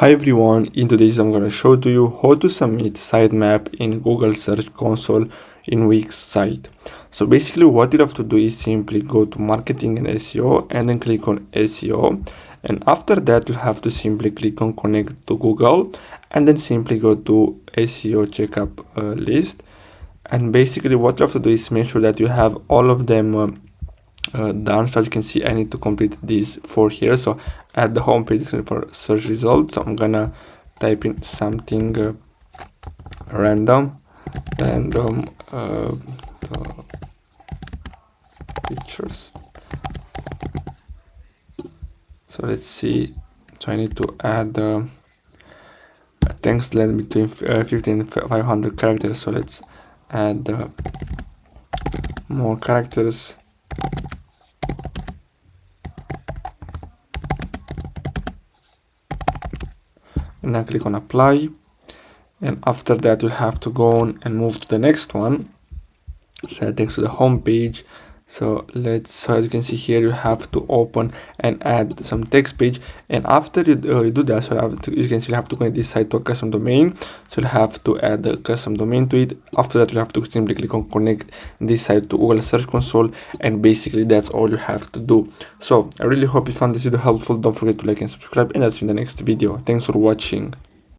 Hi everyone, in today's I'm going to show to you how to submit sitemap in Google Search Console in Wix site. So basically what you have to do is simply go to marketing and SEO and then click on SEO, and after that you have to simply click on connect to Google and then simply go to SEO checkup list. And basically what you have to do is make sure that you have all of them done. So as you can see, I need to complete these 4 here. So at the home page for search results, so I'm gonna type in something random the pictures. So let's see, so I need to add a text length between 50 and 500 characters. So let's add more characters. And now click on apply, and after that you have to go on and move to the next one. So that takes to the home page. So as you can see here, you have to open and add some text page, and after you do that, so you can see you have to connect this site to a custom domain. So you have to add the custom domain to it. After that, you have to simply click on connect this site to Google Search Console, and basically that's all you have to do. So I really hope you found this video helpful. Don't forget to like and subscribe, and I'll see you in the next video. Thanks for watching.